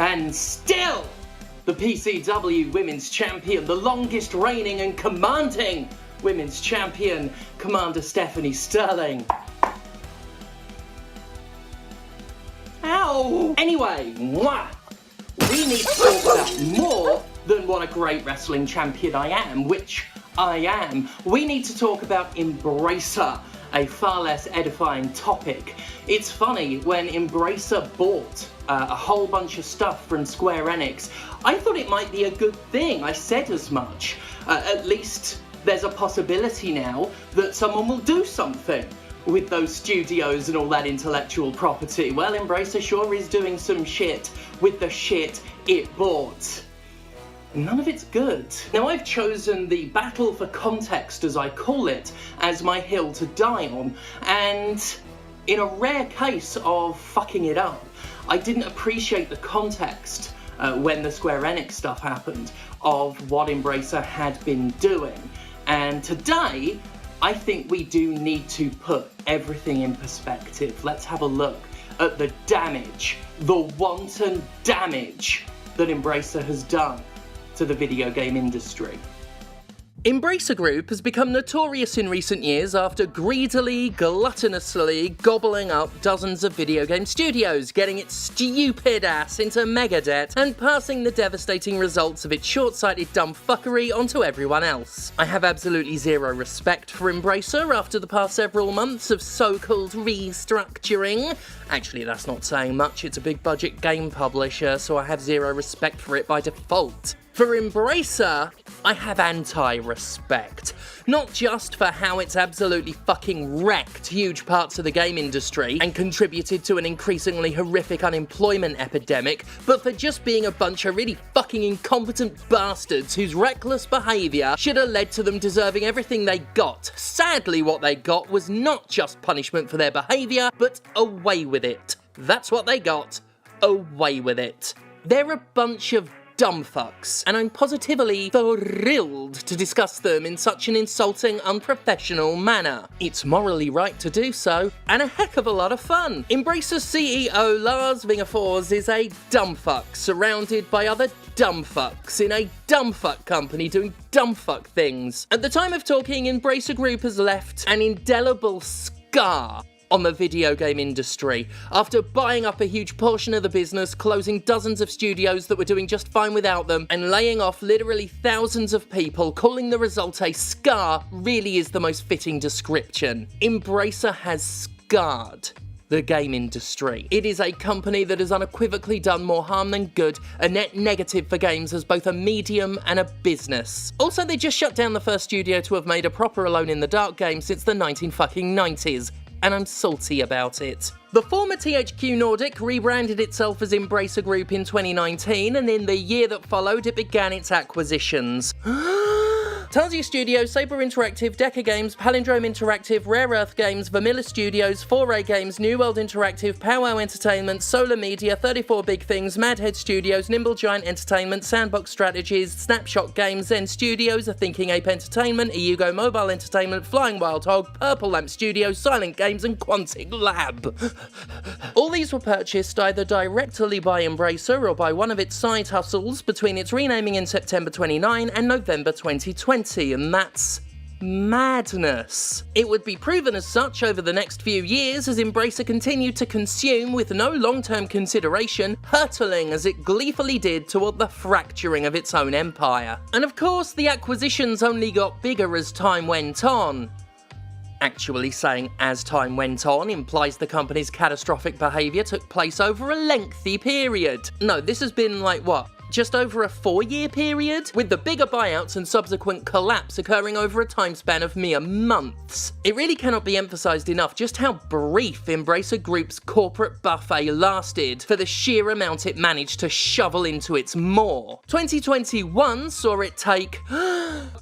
And still, the PCW Women's Champion, the longest reigning and commanding Women's Champion, Commander Stephanie Sterling. Ow! Anyway, we need to talk about more than what a great wrestling champion I am, which I am. We need to talk about Embracer, a far less edifying topic. It's funny, when Embracer bought a whole bunch of stuff from Square Enix, I thought it might be a good thing. I said as much. At least there's a possibility now that someone will do something with those studios and all that intellectual property. Well, Embracer sure is doing some shit with the shit it bought. None of it's good. Now, I've chosen the battle for context, as I call it, as my hill to die on, and in a rare case of fucking it up, I didn't appreciate the context when the Square Enix stuff happened of what Embracer had been doing. And today, I think we do need to put everything in perspective. Let's have a look at the damage, the wanton damage that Embracer has done to the video game industry. Embracer Group has become notorious in recent years after greedily, gluttonously gobbling up dozens of video game studios, getting its stupid ass into mega debt, and passing the devastating results of its short-sighted dumb fuckery onto everyone else. I have absolutely zero respect for Embracer after the past several months of so-called restructuring. Actually, that's not saying much. It's a big budget game publisher, so I have zero respect for it by default. For Embracer, I have anti-respect. Not just for how it's absolutely fucking wrecked huge parts of the game industry and contributed to an increasingly horrific unemployment epidemic, but for just being a bunch of really fucking incompetent bastards whose reckless behaviour should have led to them deserving everything they got. Sadly, what they got was not just punishment for their behaviour, but away with it. That's what they got. Away with it. They're a bunch of dumb fucks, and I'm positively thrilled to discuss them in such an insulting, unprofessional manner. It's morally right to do so, and a heck of a lot of fun. Embracer CEO Lars Wingefors is a dumb fuck, surrounded by other dumb fucks in a dumb fuck company doing dumb fuck things. At the time of talking, Embracer Group has left an indelible scar on the video game industry, after buying up a huge portion of the business, closing dozens of studios that were doing just fine without them, and laying off literally thousands of people. Calling the result a scar really is the most fitting description. Embracer has scarred the game industry. It is a company that has unequivocally done more harm than good, a net negative for games as both a medium and a business. Also, they just shut down the first studio to have made a proper Alone in the Dark game since the 1990s. And I'm salty about it. The former THQ Nordic rebranded itself as Embracer Group in 2019, and in the year that followed, it began its acquisitions. Tarsier Studios, Saber Interactive, Decca Games, Palindrome Interactive, Rare Earth Games, Vermilla Studios, Foray Games, New World Interactive, Powwow Entertainment, Solar Media, 34 Big Things, Madhead Studios, Nimble Giant Entertainment, Sandbox Strategies, Snapshot Games, Zen Studios, A Thinking Ape Entertainment, Iugo Mobile Entertainment, Flying Wild Hog, Purple Lamp Studios, Silent Games, and Quantic Lab. All these were purchased either directly by Embracer or by one of its side hustles between its renaming in September 29 and November 2020. And that's madness. It would be proven as such over the next few years as Embracer continued to consume with no long-term consideration, hurtling as it gleefully did toward the fracturing of its own empire. And of course, the acquisitions only got bigger as time went on. Actually saying as time went on implies the company's catastrophic behaviour took place over a lengthy period. No, this has been like, what? Just over a 4-year period, with the bigger buyouts and subsequent collapse occurring over a time span of mere months. It really cannot be emphasised enough just how brief Embracer Group's corporate buffet lasted for the sheer amount it managed to shovel into its maw. 2021 saw it take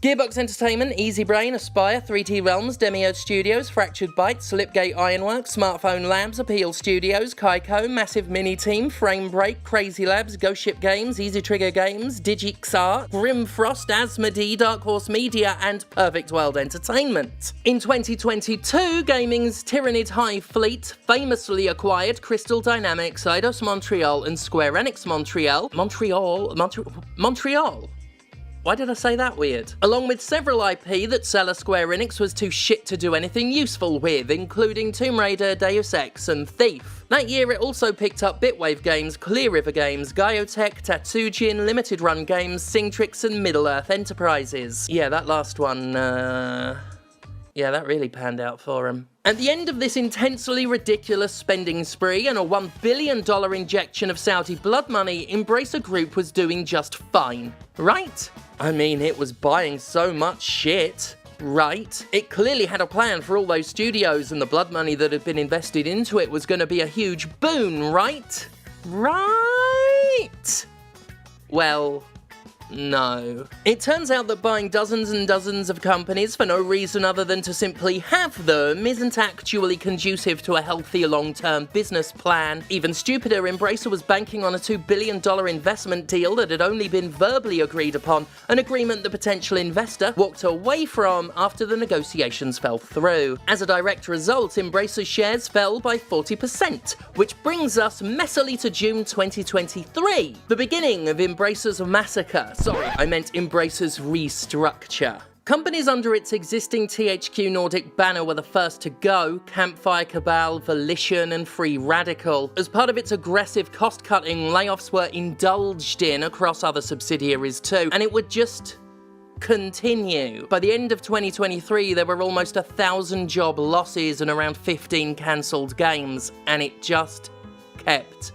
Gearbox Entertainment, Easy Brain, Aspire, 3T Realms, Demiurge Studios, Fractured Bytes, Slipgate Ironworks, Smartphone Labs, Appeal Studios, Kaiko, Massive Mini Team, Frame Break, Crazy Labs, Ghost Ship Games, Easy Lazy Trigger Games, DigixArt, Grimfrost, Asmodee, Dark Horse Media, and Perfect World Entertainment. In 2022, gaming's Tyrannid Hive Fleet famously acquired Crystal Dynamics, Eidos Montreal, and Square Enix Montreal. Montreal? Why did I say that weird? Along with several IP that seller Square Enix was too shit to do anything useful with, including Tomb Raider, Deus Ex, and Thief. That year it also picked up Bitwave Games, Clear River Games, Gaiotech, Tatsujin, Limited Run Games, Singtrix, and Middle-earth Enterprises. Yeah, that last one, yeah, that really panned out for him. At the end of this intensely ridiculous spending spree and a $1 billion injection of Saudi blood money, Embracer Group was doing just fine. Right? I mean, it was buying so much shit. Right? It clearly had a plan for all those studios, and the blood money that had been invested into it was going to be a huge boon, right? Right? Well, no. It turns out that buying dozens and dozens of companies for no reason other than to simply have them isn't actually conducive to a healthy long-term business plan. Even stupider, Embracer was banking on a $2 billion investment deal that had only been verbally agreed upon, an agreement the potential investor walked away from after the negotiations fell through. As a direct result, Embracer's shares fell by 40%, which brings us messily to June 2023, the beginning of Embracer's massacre. Sorry, I meant Embracer's restructure. Companies under its existing THQ Nordic banner were the first to go: Campfire Cabal, Volition, and Free Radical. As part of its aggressive cost-cutting, layoffs were indulged in across other subsidiaries too, and it would just continue. By the end of 2023, there were almost 1,000 job losses and around 15 cancelled games, and it just kept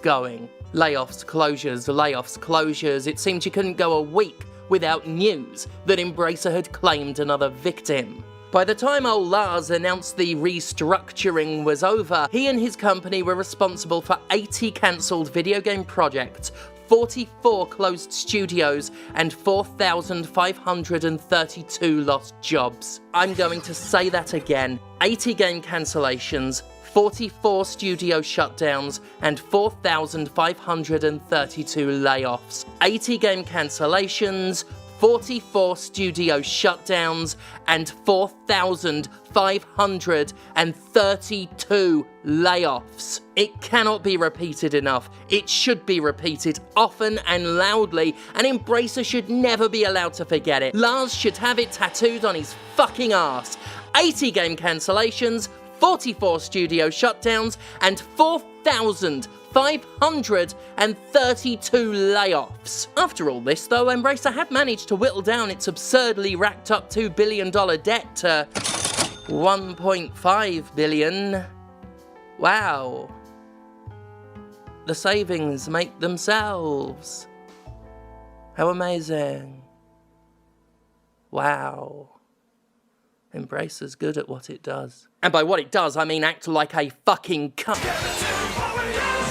going. Layoffs, closures. It seemed you couldn't go a week without news that Embracer had claimed another victim. By the time old Lars announced the restructuring was over, he and his company were responsible for 80 cancelled video game projects, 44 closed studios, and 4,532 lost jobs. I'm going to say that again. 80 game cancellations, 44 studio shutdowns, and 4,532 layoffs. 80 game cancellations, 44 studio shutdowns, and 4,532 layoffs. It cannot be repeated enough. It should be repeated often and loudly, and Embracer should never be allowed to forget it. Lars should have it tattooed on his fucking ass. 80 game cancellations, 44 studio shutdowns, and 4,532 layoffs. After all this, though, Embracer had managed to whittle down its absurdly racked up $2 billion debt to $1.5 billion. Wow. The savings make themselves. How amazing. Wow. Embracer's good at what it does. And by what it does, I mean act like a fucking cunt.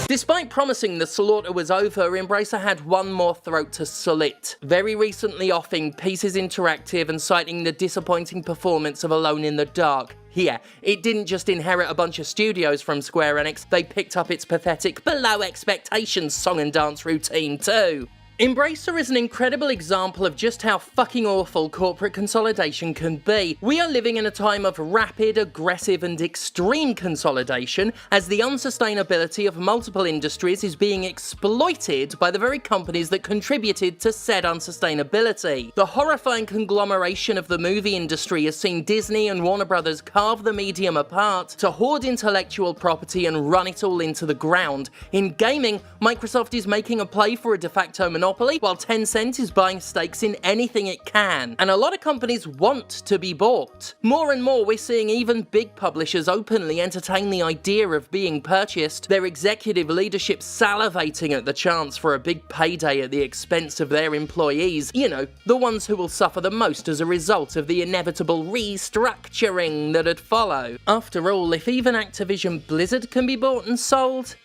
Despite promising the slaughter was over, Embracer had one more throat to slit. Very recently offing Pieces Interactive and citing the disappointing performance of Alone in the Dark. Yeah, it didn't just inherit a bunch of studios from Square Enix, they picked up its pathetic below expectations song and dance routine too. Embracer is an incredible example of just how fucking awful corporate consolidation can be. We are living in a time of rapid, aggressive, and extreme consolidation, as the unsustainability of multiple industries is being exploited by the very companies that contributed to said unsustainability. The horrifying conglomeration of the movie industry has seen Disney and Warner Brothers carve the medium apart to hoard intellectual property and run it all into the ground. In gaming, Microsoft is making a play for a de facto monopoly, while Tencent is buying stakes in anything it can. And a lot of companies want to be bought. More and more, we're seeing even big publishers openly entertain the idea of being purchased, their executive leadership salivating at the chance for a big payday at the expense of their employees. You know, the ones who will suffer the most as a result of the inevitable restructuring that'd follow. After all, if even Activision Blizzard can be bought and sold,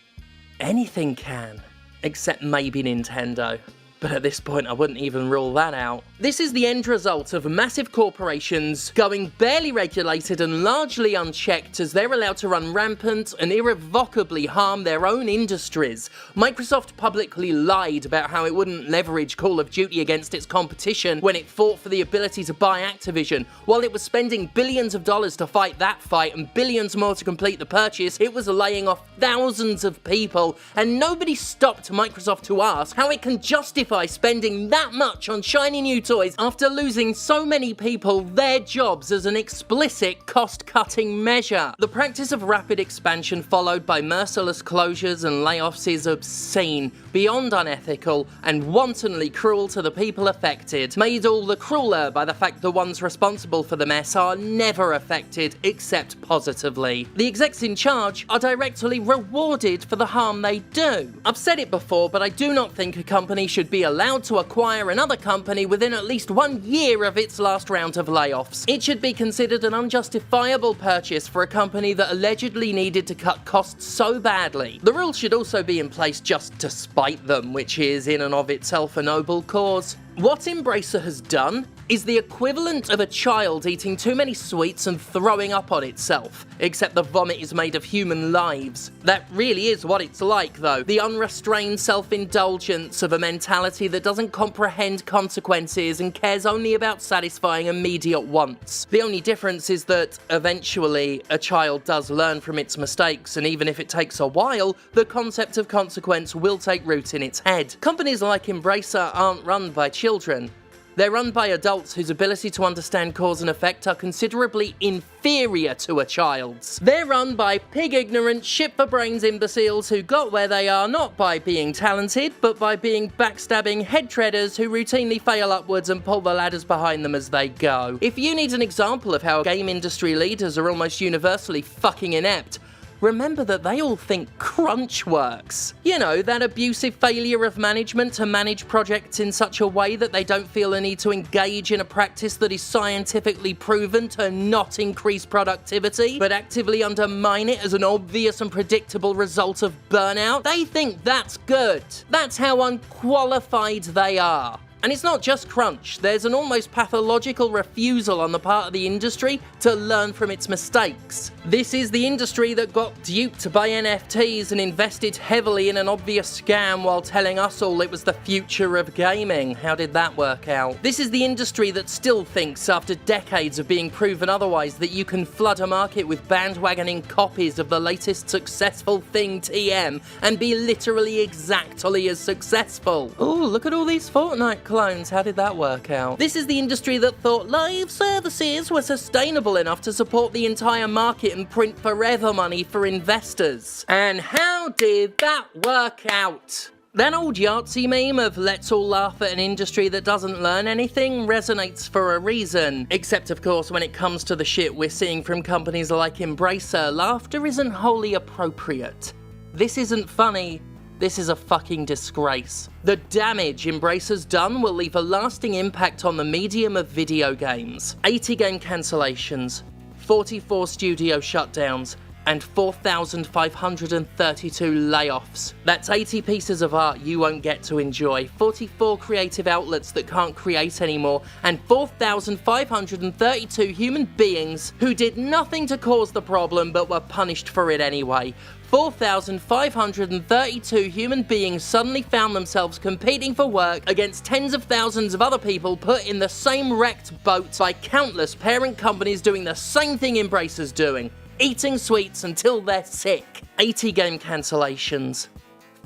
anything can. Except maybe Nintendo. But at this point, I wouldn't even rule that out. This is the end result of massive corporations going barely regulated and largely unchecked as they're allowed to run rampant and irrevocably harm their own industries. Microsoft publicly lied about how it wouldn't leverage Call of Duty against its competition when it fought for the ability to buy Activision. While it was spending billions of dollars to fight that fight and billions more to complete the purchase, it was laying off thousands of people, and nobody stopped Microsoft to ask how it can justify spending that much on shiny new toys after losing so many people their jobs as an explicit cost-cutting measure. The practice of rapid expansion followed by merciless closures and layoffs is obscene, beyond unethical, and wantonly cruel to the people affected, made all the crueler by the fact the ones responsible for the mess are never affected except positively. The execs in charge are directly rewarded for the harm they do. I've said it before, but I do not think a company should be allowed to acquire another company within at least 1 year of its last round of layoffs. It should be considered an unjustifiable purchase for a company that allegedly needed to cut costs so badly. The rules should also be in place just to spite them, which is in and of itself a noble cause. What Embracer has done is the equivalent of a child eating too many sweets and throwing up on itself, except the vomit is made of human lives. That really is what it's like, though. The unrestrained self-indulgence of a mentality that doesn't comprehend consequences and cares only about satisfying immediate wants. The only difference is that, eventually, a child does learn from its mistakes, and even if it takes a while, the concept of consequence will take root in its head. Companies like Embracer aren't run by children. They're run by adults whose ability to understand cause and effect are considerably inferior to a child's. They're run by pig-ignorant, shit-for-brains imbeciles who got where they are not by being talented, but by being backstabbing head-treaders who routinely fail upwards and pull the ladders behind them as they go. If you need an example of how game industry leaders are almost universally fucking inept, remember that they all think crunch works. You know, that abusive failure of management to manage projects in such a way that they don't feel a need to engage in a practice that is scientifically proven to not increase productivity, but actively undermine it as an obvious and predictable result of burnout. They think that's good. That's how unqualified they are. And it's not just crunch, there's an almost pathological refusal on the part of the industry to learn from its mistakes. This is the industry that got duped by NFTs and invested heavily in an obvious scam while telling us all it was the future of gaming. How did that work out? This is the industry that still thinks, after decades of being proven otherwise, that you can flood a market with bandwagoning copies of the latest successful thing TM and be literally exactly as successful. Ooh, look at all these Fortnite clones, how did that work out? This is the industry that thought live services were sustainable enough to support the entire market and print forever money for investors. And how did that work out? That old Yahtzee meme of let's all laugh at an industry that doesn't learn anything resonates for a reason. Except of course when it comes to the shit we're seeing from companies like Embracer, laughter isn't wholly appropriate. This isn't funny. This is a fucking disgrace. The damage Embracer's done will leave a lasting impact on the medium of video games. 80 game cancellations, 44 studio shutdowns, and 4,532 layoffs. That's 80 pieces of art you won't get to enjoy, 44 creative outlets that can't create anymore, and 4,532 human beings who did nothing to cause the problem but were punished for it anyway. 4,532 human beings suddenly found themselves competing for work against tens of thousands of other people put in the same wrecked boat by countless parent companies doing the same thing Embracer's doing. Eating sweets until they're sick. 80 game cancellations,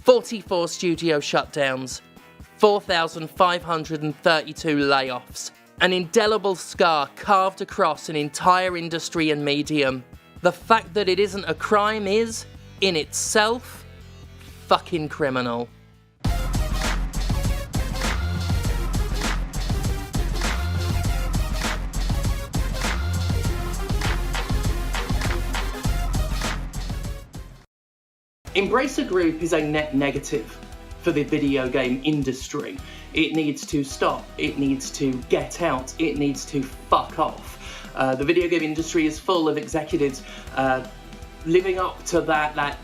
44 studio shutdowns, 4,532 layoffs. An indelible scar carved across an entire industry and medium. The fact that it isn't a crime is, in itself, fucking criminal. Embracer Group is a net negative for the video game industry. It needs to stop, it needs to get out, it needs to fuck off. The video game industry is full of executives living up to that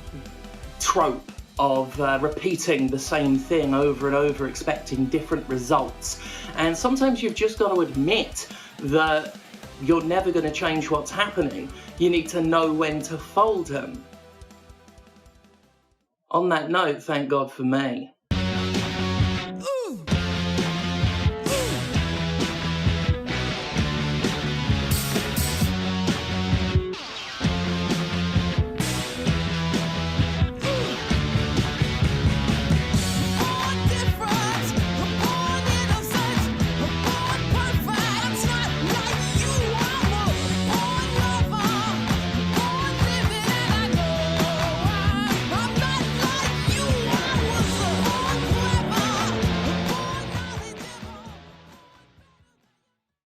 trope of repeating the same thing over and over, expecting different results. And sometimes you've just got to admit that you're never going to change what's happening. You need to know when to fold them. On that note, thank God for me.